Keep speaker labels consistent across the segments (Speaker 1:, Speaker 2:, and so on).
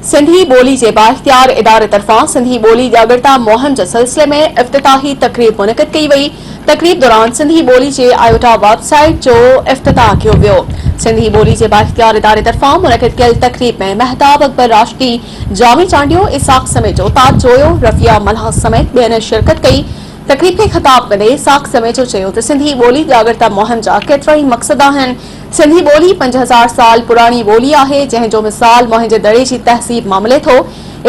Speaker 1: सिंधी ॿोली जे बाइख्तियार इदारे तरफ़ां सिंधी ॿोली जागरता मुहिम जे सिलसिले में इफ्तिताही तक़रीब मुनक़िद कई वई। तक़रीब दौरान सिंधी ॿोली जे आयोटा वेबसाइट जो इफ्तिताह कयो वियो। सिंधी ॿोली जे बाइख्तियार इदारे तरफ़ां मुनक़िद कयल तक़रीब में महताब अकबर राशिदी, जामी चांडियो, इसाक समेजो, ताज जोयो, रफ़िया मल्हा समेत ॿियनि शिरकत कई। तक़रीब खे ख़िताब कंदे इसाक समेजो चयो त सिंधी ॿोली जागरता मुहिम जा केतिरा ई मक़सद आहिनि। सिंधी ॿोली 5000 साल पुरानी ॿोली आहे, जंहिंजो मिसाल मोहिंजे दड़े जी तहज़ीब मां मिले थो।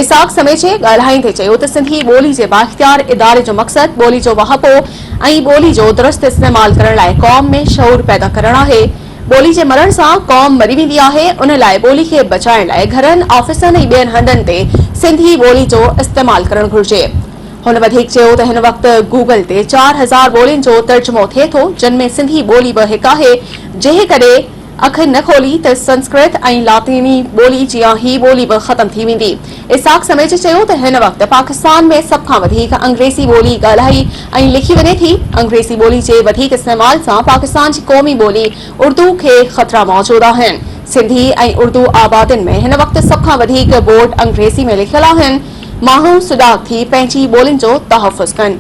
Speaker 1: इसाक समेजे ॻाल्हाईंदे चयो त सिंधी ॿोली जे बाइख्तियार इदारे जो मक़सद ॿोली जो वहापो ऐं ॿोली जो दुरुस्त इस्तेमाल करण लाइ क़ौम में शऊर पैदा करणु आहे। ॿोली जे मरण सां क़ौम मरी वेंदी आहे, उन लाइ ॿोली खे बचाइण लाइ घरनि, ऑफिसनि ऐं ॿियनि हंधनि ते सिंधी ॿोली जो इस्तेमाल करणु घुर्जे। हुन वधीक चयो त हिन वक़्तु गूगल ते 4000 ॿोलियुनि जो तर्जुमो थिए थो, जिन में सिंधी ॿोली बि हिकु आहे। जंहिं करे अखि न खोली त संस्कृत ऐं लातीनी ॿोली जीअं ही ॿोली बि ख़तम थी वेंदी। इसाक समेज चयो त हिन वक़्तु पाकिस्तान में सभ खां वधीक अंग्रेज़ी ॿोली ॻाल्हाई ऐं लिखी वञे थी। अंग्रेज़ी ॿोली जे वधीक इस्तेमाल सां पाकिस्तान जी क़ौमी ॿोली उर्दू खे ख़तरा मौजूद आहिनि। सिंधी ऐं उर्दू आबादियुनि में हिन वक़्तु सभ खां वधीक बोर्ड अंग्रेज़ी में लिखियल आहिनि। माण्हू सुजाग थी पंहिंजी ॿोलियुनि जो तहफ़ुज़ कनि।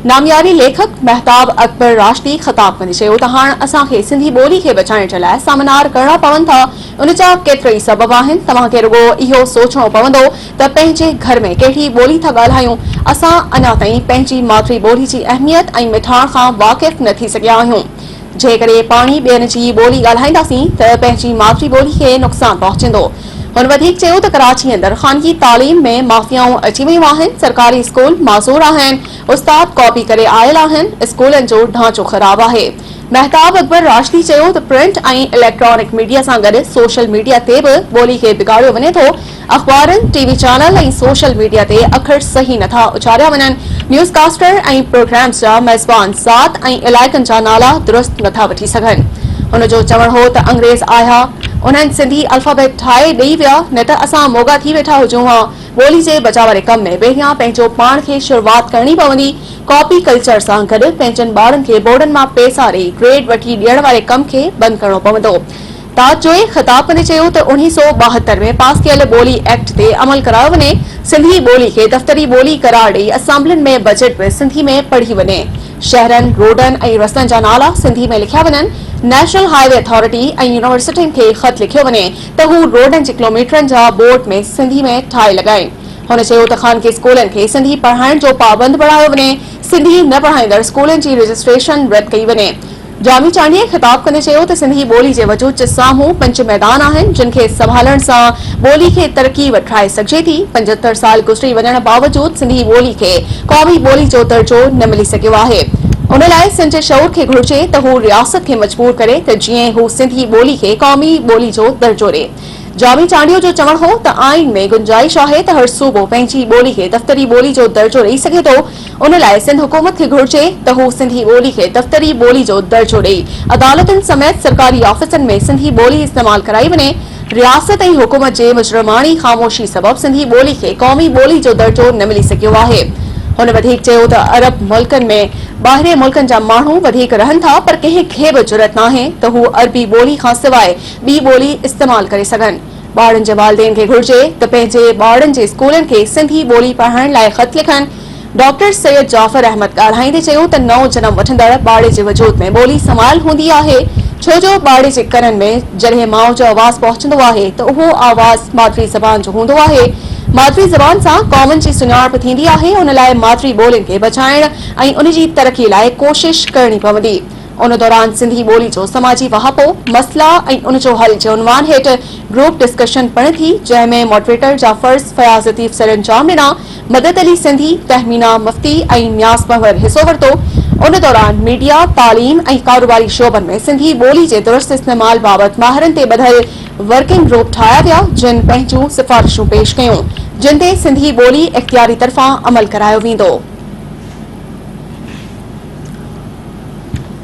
Speaker 1: नामियारी लेखक महताब अकबर राशिदी ख़िताब कंदे चयो त हाणे असांखे सिंधी ॿोली खे बचाइण जे लाइ सामनार करणा पवनि था। उन जा केतिरा ई सबब आहिनि। तव्हांखे रुगो इहो सोचणो पवंदो त पंहिंजे घर में कहिड़ी ॿोली था ॻाल्हायूं। असां अञा ताईं पंहिंजी मातृ ॿोली जी अहमियत ऐं मिठाण खां वाक़िफ़ न थी सघिया आहियूं। जेकॾहिं पाणी ॿियनि जी ॿोली ॻाल्हाईंदासीं त पंहिंजी मातृ ॿोली खे नुक़सानु पहुचंदो। हुन वधीक चयो त कराची अंदरि ख़ानगी तालीम में माफ़ियाऊं अची वियूं आहिनि। सरकारी स्कूल माज़ूर आहिनि, उस्ताद कॉपी करे आयल आहिनि, स्कूलनि जो ढांचो ख़राब आहे। महताब अकबर राशिदी चयो त प्रिंट ऐं इलेक्ट्रॉनिक मीडिया सां गॾु सोशल मीडिया ते बि ॿोली खे बिगाड़ियो वञे थो। अख़बारनि, टीवी चैनल ऐं सोशल मीडिया ते अखर सही नथा उचारिया वञनि। न्यूज़कास्टर ऐं प्रोग्राम्स जा मेज़बान ज़ात ऐं इलाइक़नि जा नाला दुरुस्त नथा वठी सघनि। हुन जो चवणु हो त अंग्रेज़ आया, उन्हनि सिंधी अल्फाबेट ठाहे ॾेई विया, न त असां मोगा थी वेठा हुजूं हा। ॿोली जे बचाव वारे कम में पहिरियां पंहिंजो पाण खे शुरूआत करणी पवंदी। कॉपी कल्चर सां गॾु पंहिंजनि ॿारनि खे बोर्डनि मां पैसा ॾेई ग्रेड वठी ॾियण वारे कम खे बंदि करणो पवंदो। ताज जोए ख़िताब कंदे चयो त 1972 में पास कयल ॿोली एक्ट ते अमल करायो वञे। सिंधी ॿोली खे दफ़्तरी ॿोली करार ॾेई असेंबलियुनि में बजट बि सिंधी में पढ़ी वञे। शहरनि, रोडनि ऐं रस्तनि जा नाला सिंधी में लिखिया वञनि। नेशनल हाईवे अथॉरिटी ऐं यूनिवर्सिटियुनि खे ख़त लिखियो वञे त हू रोडनि जे किलोमीटरनि जा बोर्ड में सिंधी में ठाहे लॻाइनि। हुन चयो त ख़ानगी स्कूलनि खे सिंधी पढ़ाइण जो पाबंद बणायो वञे। सिंधी न पढ़ाईंदड़ स्कूलनि जी रजिस्ट्रेशन रद्द कई वञे। जामी चांडीअ ख़िताब कंदे चयो त सिंधी ॿोली जे वजूद जे साम्हूं 5 मैदान आहिनि, जिन खे संभालण सां ॿोली खे तरक़ी वठाए सघिजे थी। 75 साल गुज़री वञण बावजूद सिंधी ॿोली खे क़ौमी ॿोली जो दर्जो न मिली सघियो आहे। उन लाइ सिंध जे शऊर खे घुर्जे त हू रियासत खे मजबूर करे त जीअं हू सिंधी ॿोली खे क़ौमी ॿोली जो दर्जो ॾे। जामी चांडियो जो चवणु हो त आइन में गुंजाइश आहे त हर सूबो पंहिंजी ॿोली खे दफ़्तरी ॿोली जो दर्जो ॾेई सघे थो। उन लाइ सिंध हुकूमत खे घुर्जे त हू सिंधी ॿोली खे दफ़्तरी ॿोली जो दर्जो ॾेई अदालतुनि समेत सरकारी ऑफिसनि में सिंधी ॿोली इस्तेमाल कराई वञे। रियासत ऐं हुकूमत जे मुजरमानी ख़ामोशी सबब सिंधी ॿोली खे क़ौमी ॿोली जो दर्जो न मिली सघियो आहे। हुन वधीक चयो त अरब मुल्कनि में ॿाहिरे मुल्कनि जा माण्हू वधीक रहनि था, पर कंहिंखे बि जुरत नाहे त हू अरबी ॿोली खां सवाइ ॿी ॿोली इस्तेमाल करे सघनि। ॿारनि जे वालिदेन खे घुर्जे त पंहिंजे ॿारनि जे स्कूलनि खे सिंधी ॿोली पढ़ाइण लाइ ख़त लिखनि। डॉक्टर सैयद जाफ़र अहमद ॻाल्हाईंदे चयो त नओं जनम वठंदड़ ॿार जे वजूद में ॿोली संभाल हूंदी आहे, छो जो ॿार जे कननि में जॾहिं माउ जो आवाज़ पहुचंदो आहे त उहो आवाज़ मातृ ज़बान जो हूंदो आहे। मातृ ज़बान सां क़ौमनि जी सुञाणप थींदी आहे। उन लाइ मातृ ॿोलियुनि खे बचाइण ऐं उन जी तरक़ी लाइ कोशिश करणी पवंदी। उन दौरान सिंधी ॿोली जो समाजी वहापो, मसला ऐं उन जो हल जे उनवान हेठि ग्रुप डिस्कशन पिणु थी, जंहिं में मॉडरेटर जा फर्ज़ फयाज़ लतीफ़ सर अंजाम ॾिना। मदद अली सिंधी, तहमीना मुफ्ती ऐं न्याज़ पंवर हिसो वरितो। उन दौरान मीडिया, तालीम ऐं कारोबारी शोबनि में सिंधी ॿोली जे दुरुस्त इस्तेमाल बाबति माहिरनि ते ॿधल वर्किंग ग्रुप ठाहिया विया, जिन पंहिंजूं सिफ़ारिशूं पेश कयूं, जिन ते सिंधी ॿोली इख़्तियारी तरफ़ां अमल करायो वेंदो।